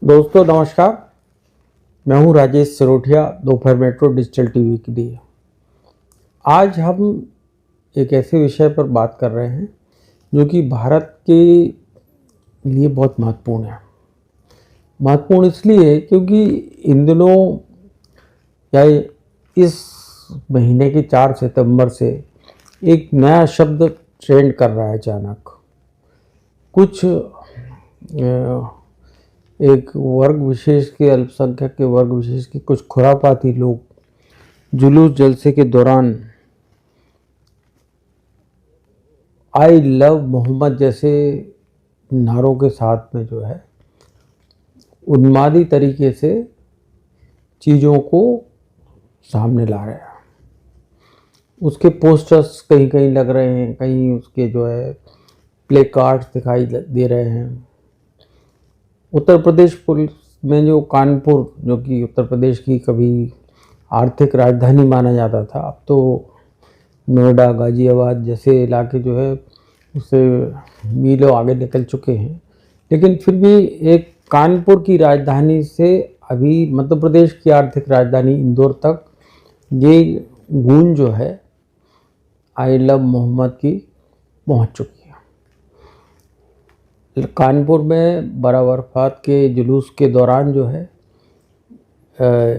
दोस्तों नमस्कार। मैं हूं राजेश सिरोठिया, दोपहर मेट्रो डिजिटल टीवी के लिए। आज हम एक ऐसे विषय पर बात कर रहे हैं जो कि भारत के लिए बहुत महत्वपूर्ण है। महत्वपूर्ण इसलिए क्योंकि इन दिनों या इस महीने की 4 सितंबर से एक नया शब्द ट्रेंड कर रहा है। अचानक कुछ एक वर्ग विशेष के, अल्पसंख्यक के वर्ग विशेष के कुछ खुरापाती लोग जुलूस जलसे के दौरान आई लव मोहम्मद जैसे नारों के साथ में जो है उन्मादी तरीके से चीज़ों को सामने ला रहे हैं। उसके पोस्टर्स कहीं कहीं लग रहे हैं, कहीं उसके जो है प्ले कार्ड्स दिखाई दे रहे हैं। उत्तर प्रदेश पुलिस में जो कानपुर, जो कि उत्तर प्रदेश की कभी आर्थिक राजधानी माना जाता था, अब तो नोएडा, गाज़ियाबाद जैसे इलाके जो है उससे मीलों आगे निकल चुके हैं। लेकिन फिर भी एक कानपुर की राजधानी से अभी मध्य प्रदेश की आर्थिक राजधानी इंदौर तक ये गूंज जो है आई लव मोहम्मद की पहुंच चुकी है। कानपुर में बराबरफात के जुलूस के दौरान जो है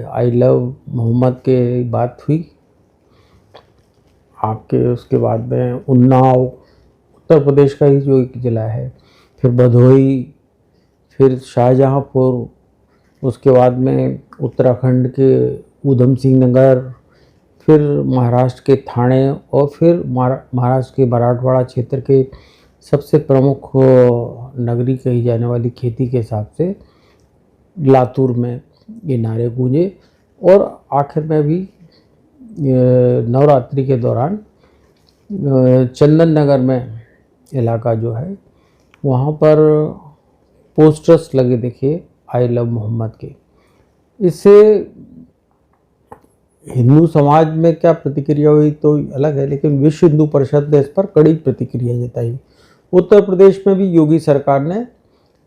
आई लव मोहम्मद के बात हुई। आपके उसके बाद में उन्नाव, उत्तर प्रदेश का ही जो एक ज़िला है, फिर भदोही, फिर शाहजहांपुर, उसके बाद में उत्तराखंड के ऊधम सिंह नगर, फिर महाराष्ट्र के ठाणे और फिर महाराष्ट्र के मराठवाड़ा क्षेत्र के सबसे प्रमुख नगरी कही जाने वाली खेती के हिसाब से लातूर में ये नारे गूंजे। और आखिर में भी नवरात्रि के दौरान चंदन नगर में इलाका जो है वहाँ पर पोस्टर्स लगे देखिए आई लव मोहम्मद के। इससे हिंदू समाज में क्या प्रतिक्रिया हुई तो अलग है, लेकिन विश्व हिंदू परिषद ने इस पर कड़ी प्रतिक्रिया जताई। उत्तर प्रदेश में भी योगी सरकार ने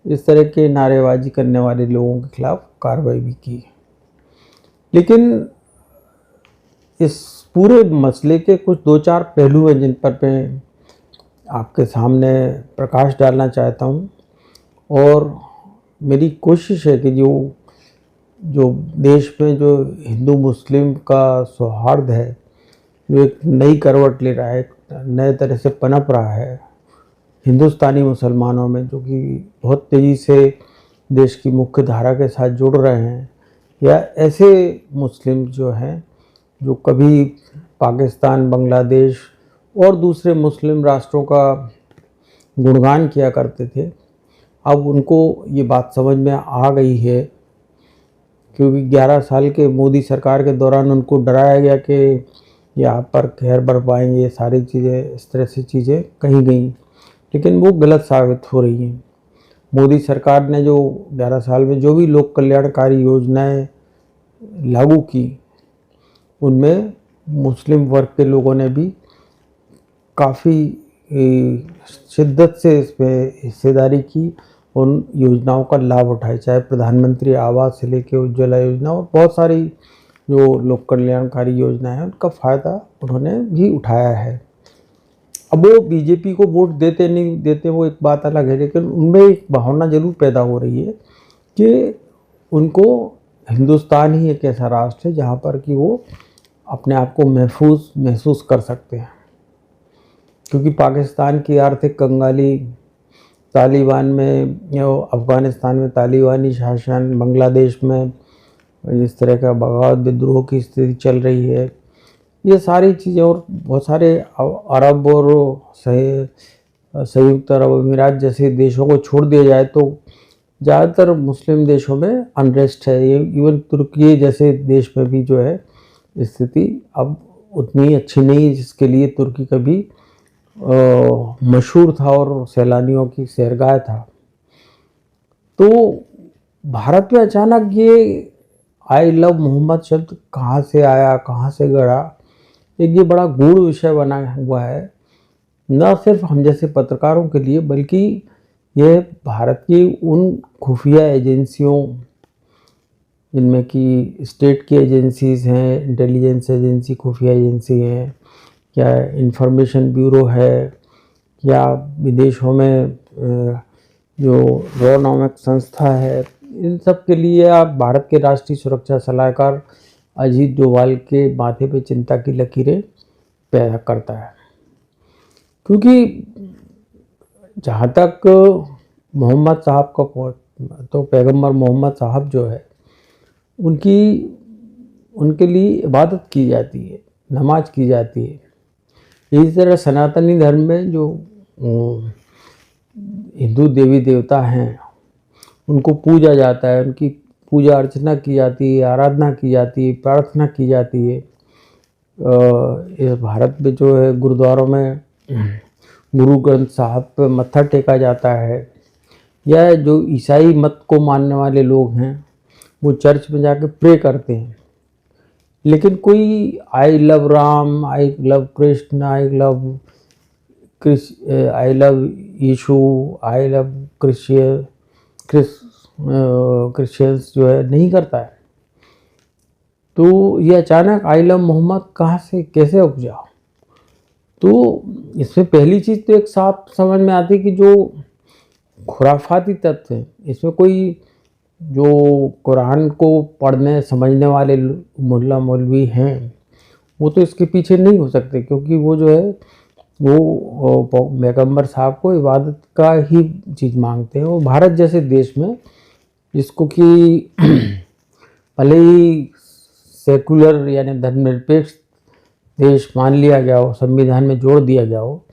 इस तरह के नारेबाजी करने वाले लोगों के खिलाफ कार्रवाई भी की। लेकिन इस पूरे मसले के कुछ 2-4 पहलू हैं जिन पर मैं आपके सामने प्रकाश डालना चाहता हूँ। और मेरी कोशिश है कि जो देश में जो हिंदू मुस्लिम का सौहार्द है, जो एक नई करवट ले रहा है, नए तरह से पनप रहा है हिंदुस्तानी मुसलमानों में, जो कि बहुत तेज़ी से देश की मुख्य धारा के साथ जुड़ रहे हैं, या ऐसे मुस्लिम जो हैं जो कभी पाकिस्तान, बांग्लादेश और दूसरे मुस्लिम राष्ट्रों का गुणगान किया करते थे, अब उनको ये बात समझ में आ गई है। क्योंकि 11 साल के मोदी सरकार के दौरान उनको डराया गया कि यहाँ पर खैर बरपाएंगे, सारी चीज़ें इस तरह से चीज़ें कही गई, लेकिन वो गलत साबित हो रही हैं। मोदी सरकार ने जो 11 साल में जो भी लोक कल्याणकारी योजनाएं लागू की, उनमें मुस्लिम वर्ग के लोगों ने भी काफ़ी शिद्दत से इसमें हिस्सेदारी की, उन योजनाओं का लाभ उठाए, चाहे प्रधानमंत्री आवास से लेकर उज्ज्वला योजना और बहुत सारी जो लोक कल्याणकारी योजनाएं हैं उनका फ़ायदा उन्होंने भी उठाया है। अब वो बीजेपी को वोट देते नहीं देते वो एक बात अलग है, लेकिन उनमें एक भावना जरूर पैदा हो रही है कि उनको हिंदुस्तान ही एक ऐसा राष्ट्र है जहाँ पर कि वो अपने आप को महसूस कर सकते हैं। क्योंकि पाकिस्तान की आर्थिक कंगाली, तालिबान में या अफ़गानिस्तान में तालिबानी शासन, बांग्लादेश में इस तरह का बगावत विद्रोह की स्थिति चल रही है, ये सारी चीज़ें और बहुत सारे अरब और संयुक्त अरब अमीरात जैसे देशों को छोड़ दिया जाए तो ज़्यादातर मुस्लिम देशों में अनरेस्ट है। ये इवन तुर्की जैसे देश में भी जो है स्थिति अब उतनी अच्छी नहीं, जिसके लिए तुर्की कभी मशहूर था और सैलानियों की सैरगाह था। तो भारत में अचानक ये आई लव मोहम्मद शब्द कहाँ से आया, कहाँ से गढ़ा, एक ये बड़ा गूढ़ विषय बना हुआ है, न सिर्फ हम जैसे पत्रकारों के लिए बल्कि यह भारत की उन खुफिया एजेंसियों, जिनमें कि स्टेट की एजेंसीज़ हैं, इंटेलिजेंस एजेंसी, खुफिया एजेंसी हैं, या इंफॉर्मेशन ब्यूरो है, या विदेशों में जो एरोनॉमिक संस्था है, इन सब के लिए आप भारत के राष्ट्रीय सुरक्षा सलाहकार अजीत डोभाल के माथे पे चिंता की लकीरें पैदा करता है। क्योंकि जहाँ तक मोहम्मद साहब का, तो पैगंबर मोहम्मद साहब जो है उनके लिए इबादत की जाती है, नमाज की जाती है। इसी तरह सनातनी धर्म में जो हिंदू देवी देवता हैं उनको पूजा जाता है, उनकी पूजा अर्चना की जाती है, आराधना की जाती है, प्रार्थना की जाती है। इस भारत में जो है गुरुद्वारों में गुरु ग्रंथ साहब पर मत्था टेका जाता है, या जो ईसाई मत को मानने वाले लोग हैं वो चर्च में जाके प्रे करते हैं। लेकिन कोई I love Ram, I love Krishna, I love Yeshu, I love Christians जो है नहीं करता है। तो ये अचानक आई लव मोहम्मद कहाँ से कैसे उपजा? तो इसमें पहली चीज़ तो एक साफ समझ में आती है कि जो खुराफाती तत्व हैं, इसमें कोई जो कुरान को पढ़ने समझने वाले मुल्ला मौलवी हैं वो तो इसके पीछे नहीं हो सकते, क्योंकि वो जो है वो पैगंबर साहब को इबादत का ही चीज़ मांगते हैं। वो भारत जैसे देश में, जिसको कि भले ही सेकुलर यानी धर्मनिरपेक्ष देश मान लिया गया हो, संविधान में जोड़ दिया गया हो,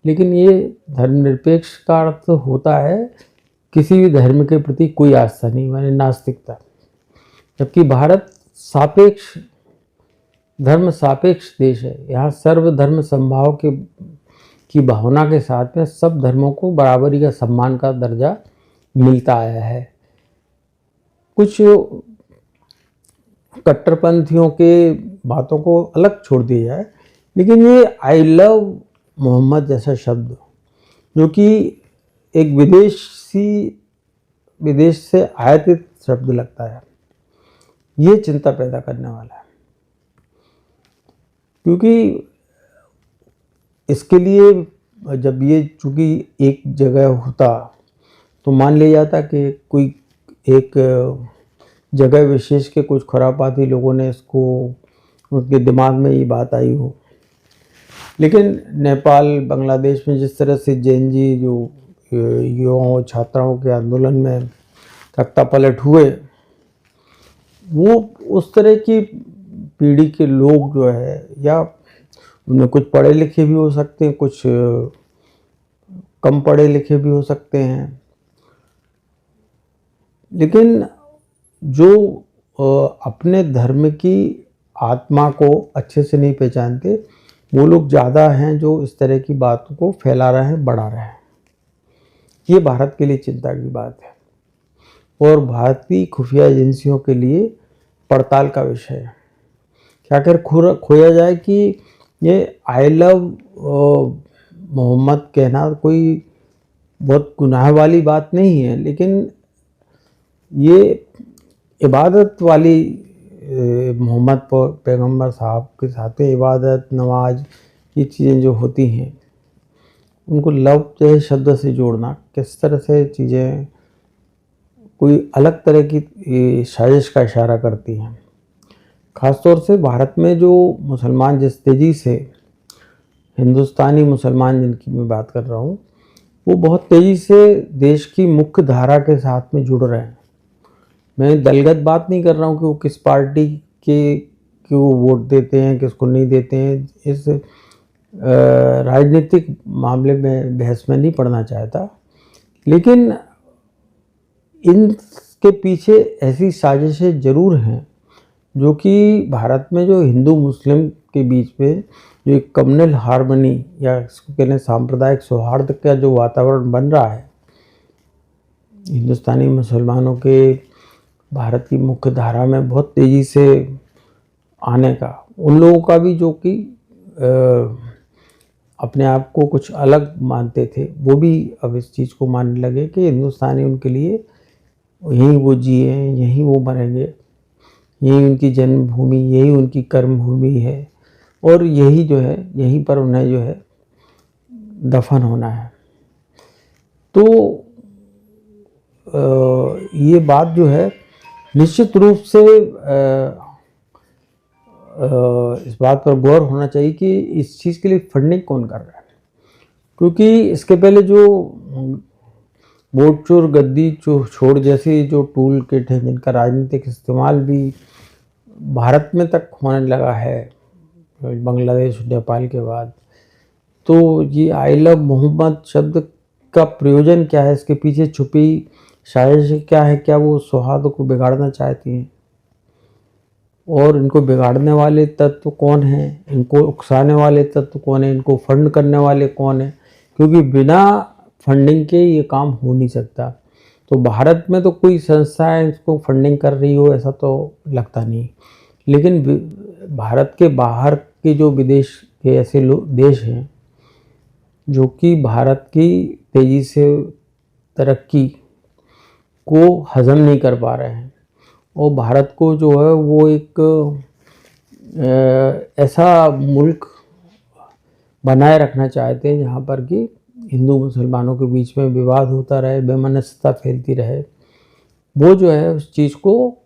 लेकिन ये धर्मनिरपेक्ष का अर्थ होता है किसी भी धर्म के प्रति कोई आस्था नहीं, माने नास्तिकता। जबकि भारत सापेक्ष, धर्म सापेक्ष देश है। यहाँ सर्वधर्म समभाव की भावना के साथ में सब धर्मों को बराबरी का सम्मान का दर्जा मिलता आया है। कुछ कट्टरपंथियों के बातों को अलग छोड़ दिया जाए, लेकिन ये आई लव मोहम्मद जैसा शब्द जो कि एक विदेश से आयातित शब्द लगता है, ये चिंता पैदा करने वाला है। क्योंकि इसके लिए जब ये चूँकि एक जगह होता तो मान लिया जाता कि कोई एक जगह विशेष के कुछ खुरापाती लोगों ने इसको, उनके दिमाग में ये बात आई हो। लेकिन नेपाल, बांग्लादेश में जिस तरह से जेएनजी जो युवाओं छात्राओं के आंदोलन में तख्ता पलट हुए, वो उस तरह की पीढ़ी के लोग जो है, या उनमें कुछ पढ़े लिखे भी हो सकते हैं, कुछ कम पढ़े लिखे भी हो सकते हैं, लेकिन जो अपने धर्म की आत्मा को अच्छे से नहीं पहचानते, वो लोग ज़्यादा हैं जो इस तरह की बातों को फैला रहे हैं, बढ़ा रहे हैं। ये भारत के लिए चिंता की बात है और भारतीय खुफिया एजेंसियों के लिए पड़ताल का विषय है। क्या कर खोया जाए कि ये आई लव मोहम्मद कहना कोई बहुत गुनाह वाली बात नहीं है, लेकिन ये इबादत वाली मोहम्मद पैगंबर साहब के साथ इबादत, नमाज, ये चीज़ें जो होती हैं, उनको लव जैसे शब्द से जोड़ना किस तरह से चीज़ें कोई अलग तरह की साजिश का इशारा करती हैं। ख़ासतौर से भारत में जो मुसलमान जिस तेज़ी से, हिंदुस्तानी मुसलमान जिनकी मैं बात कर रहा हूँ, वो बहुत तेज़ी से देश की मुख्य धारा के साथ में जुड़ रहे हैं। मैं दलगत बात नहीं कर रहा हूँ कि वो किस पार्टी के वो वोट देते हैं, किसको नहीं देते हैं। इस राजनीतिक मामले में बहस में नहीं पड़ना चाहता, लेकिन इनके पीछे ऐसी साजिशें ज़रूर हैं जो कि भारत में जो हिंदू मुस्लिम के बीच में जो एक कम्युनल हार्मनी या इसको कहने सांप्रदायिक सौहार्द का जो वातावरण बन रहा है, हिंदुस्तानी मुसलमानों के भारत की मुख्य धारा में बहुत तेज़ी से आने का, उन लोगों का भी जो कि अपने आप को कुछ अलग मानते थे, वो भी अब इस चीज़ को मानने लगे कि हिंदुस्तानी उनके लिए यहीं वो जिए हैं, यहीं वो मरेंगे, यही उनकी जन्मभूमि, यही उनकी कर्मभूमि है और यही जो है, यहीं पर उन्हें जो है दफन होना है। तो ये बात जो है निश्चित रूप से इस बात पर गौर होना चाहिए कि इस चीज़ के लिए फंडिंग कौन कर रहा है, क्योंकि इसके पहले जो वोट चोर गद्दी छोड़ जैसे जो टूल किट है जिनका राजनीतिक इस्तेमाल भी भारत में तक होने लगा है बांग्लादेश नेपाल के बाद, तो ये आई लव मोहम्मद शब्द का प्रयोजन क्या है, इसके पीछे छुपी साजिश क्या है, क्या वो सौहार्द को बिगाड़ना चाहती हैं और इनको बिगाड़ने वाले तत्व कौन हैं, इनको उकसाने वाले तत्व कौन है, इनको फंड करने वाले कौन है, क्योंकि बिना फंडिंग के ये काम हो नहीं सकता। तो भारत में तो कोई संस्था है इसको फंडिंग कर रही हो ऐसा तो लगता नहीं, लेकिन भारत के बाहर के जो विदेश के ऐसे देश हैं जो कि भारत की तेज़ी से तरक्की को हजम नहीं कर पा रहे हैं और भारत को जो है वो एक ऐसा मुल्क बनाए रखना चाहते हैं जहाँ पर कि हिंदू मुसलमानों के बीच में विवाद होता रहे, बेमनस्सता फैलती रहे, वो जो है उस चीज़ को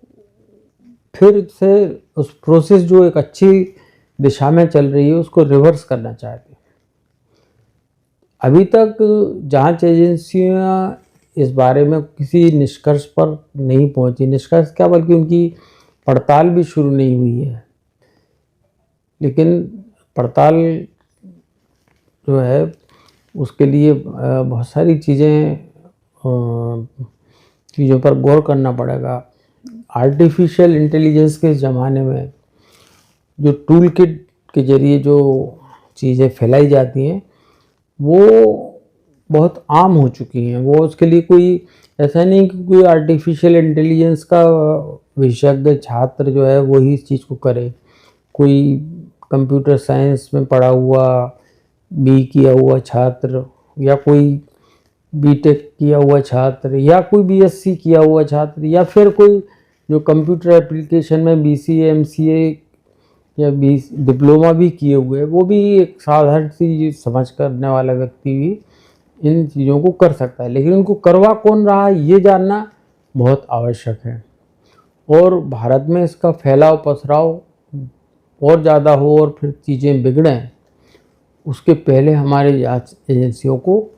फिर से उस प्रोसेस जो एक अच्छी दिशा में चल रही है उसको रिवर्स करना चाहते हैं। अभी तक जांच एजेंसियां इस बारे में किसी निष्कर्ष पर नहीं पहुंची, निष्कर्ष क्या बल्कि उनकी पड़ताल भी शुरू नहीं हुई है, लेकिन पड़ताल जो है उसके लिए बहुत सारी चीज़ों पर गौर करना पड़ेगा। आर्टिफिशियल इंटेलिजेंस के ज़माने में जो टूल किट के ज़रिए जो चीज़ें फैलाई जाती हैं वो बहुत आम हो चुकी हैं, वो उसके लिए कोई ऐसा नहीं कि कोई आर्टिफिशियल इंटेलिजेंस का विशेषज्ञ छात्र जो है वही इस चीज़ को करे, कोई कंप्यूटर साइंस में पढ़ा हुआ बी किया हुआ छात्र या कोई बीटेक किया हुआ छात्र या कोई बीएससी किया हुआ छात्र या फिर कोई जो कंप्यूटर एप्लीकेशन में बीसीए एमसीए या डिप्लोमा भी किए हुए, वो भी एक साधारण सी समझ करने वाला व्यक्ति भी इन चीज़ों को कर सकता है, लेकिन उनको करवा कौन रहा है ये जानना बहुत आवश्यक है। और भारत में इसका फैलाव पसराव और ज़्यादा हो और फिर चीज़ें बिगड़ें उसके पहले हमारे जांच एजेंसियों को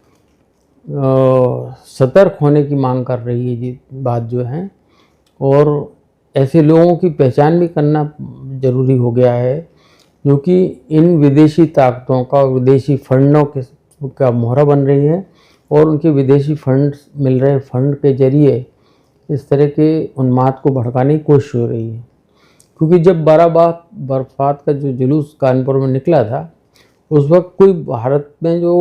सतर्क होने की मांग कर रही है ये बात जो है, और ऐसे लोगों की पहचान भी करना ज़रूरी हो गया है जो कि इन विदेशी ताकतों का विदेशी फंडों का मोहरा बन रही है और उनके विदेशी फंड मिल रहे फंड के जरिए इस तरह के उन्माद को भड़काने की कोशिश हो रही है। क्योंकि जब बर्फात का जो जुलूस कानपुर में निकला था उस वक्त कोई भारत में जो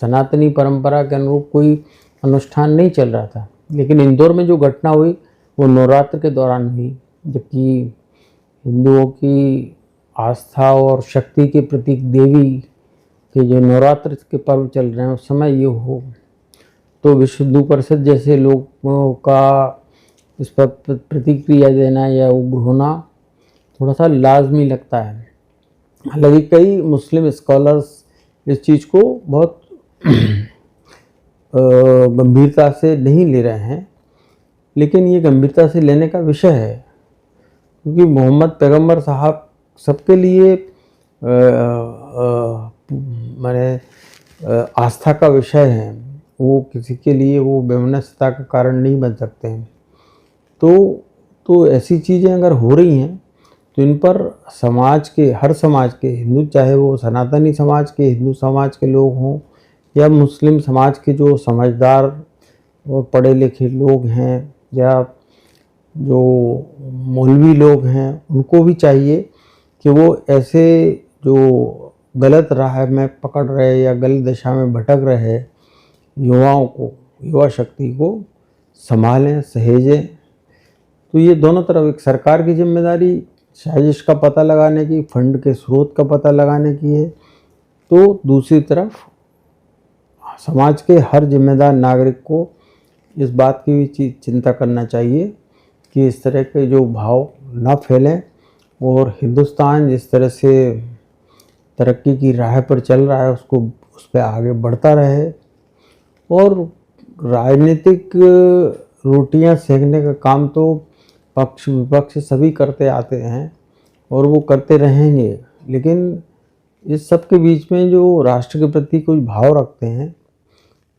सनातनी परंपरा के अनुरूप कोई अनुष्ठान नहीं चल रहा था, लेकिन इंदौर में जो घटना हुई वो नवरात्र के दौरान हुई, जबकि हिंदुओं की आस्था और शक्ति के प्रतीक देवी के जो नवरात्र के पर्व चल रहे हैं उस समय ये हो तो विश्व हिंदू परिषद जैसे लोगों का इस पर प्रतिक्रिया देना या उग्र होना थोड़ा सा लाजमी लगता है। हालांकि कई मुस्लिम स्कॉलर्स इस चीज़ को बहुत गंभीरता से नहीं ले रहे हैं, लेकिन ये गंभीरता से लेने का विषय है क्योंकि मोहम्मद पैगंबर साहब सबके लिए माने आस्था का विषय है, वो किसी के लिए वो बेमनस्सता का कारण नहीं बन सकते हैं। तो ऐसी चीज़ें अगर हो रही हैं तो इन पर समाज के हर समाज के हिंदू, चाहे वो सनातनी समाज के हिंदू समाज के लोग हों या मुस्लिम समाज के जो समझदार और पढ़े लिखे लोग हैं या जो मौलवी लोग हैं, उनको भी चाहिए कि वो ऐसे जो गलत राह में पकड़ रहे या गलत दिशा में भटक रहे युवाओं को, युवा शक्ति को संभालें, सहेजें। तो ये दोनों तरफ एक सरकार की जिम्मेदारी साजिश का पता लगाने की, फंड के स्रोत का पता लगाने की है, तो दूसरी तरफ समाज के हर जिम्मेदार नागरिक को इस बात की भी चिंता करना चाहिए कि इस तरह के जो भाव न फैलें और हिंदुस्तान जिस तरह से तरक्की की राह पर चल रहा है उसको उस पर आगे बढ़ता रहे। और राजनीतिक रोटियां सेकने का काम तो पक्ष विपक्ष सभी करते आते हैं और वो करते रहेंगे, लेकिन इस सब के बीच में जो राष्ट्र के प्रति कुछ भाव रखते हैं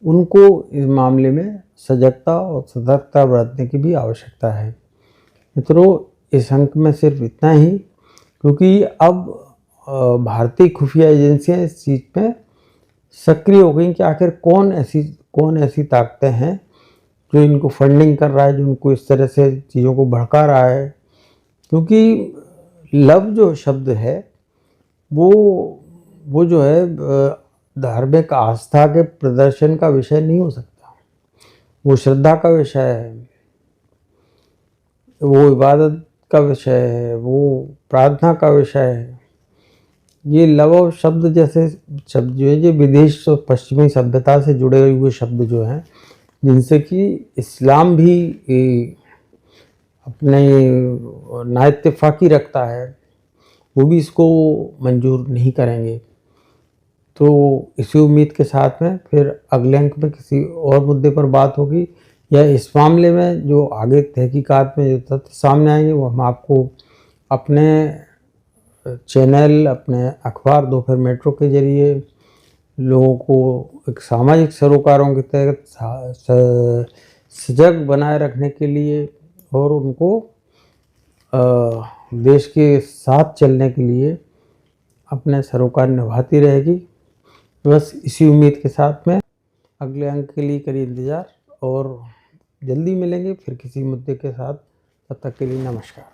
उनको इस मामले में सजगता और सतर्कता बरतने की भी आवश्यकता है। मित्रों, इस अंक में सिर्फ इतना ही, क्योंकि अब भारतीय खुफिया एजेंसियां इस चीज़ में सक्रिय हो गई कि आखिर कौन ऐसी ताकतें हैं जो इनको फंडिंग कर रहा है, जो इनको इस तरह से चीज़ों को भड़का रहा है। क्योंकि लव जो शब्द है वो जो है धार्मिक आस्था के प्रदर्शन का विषय नहीं हो सकता, वो श्रद्धा का विषय है, वो इबादत का विषय है, वो प्रार्थना का विषय है। ये लव शब्द जैसे शब्द जो है ये विदेश और पश्चिमी सभ्यता से जुड़े हुए शब्द जो हैं, जिनसे कि इस्लाम भी अपने नाइत्तेफाकी रखता है, वो भी इसको मंजूर नहीं करेंगे। तो इसी उम्मीद के साथ में फिर अगले अंक में किसी और मुद्दे पर बात होगी, या इस मामले में जो आगे तहकीकात में जो तथ्य सामने आएंगे वो हम आपको अपने चैनल, अपने अखबार दोपहर मेट्रो के जरिए लोगों को एक सामाजिक सरोकारों के तहत सजग बनाए रखने के लिए और उनको देश के साथ चलने के लिए अपने सरोकार निभाती रहेगी। बस इसी उम्मीद के साथ में अगले अंक के लिए करिए इंतज़ार और जल्दी मिलेंगे फिर किसी मुद्दे के साथ। तब तक के लिए नमस्कार।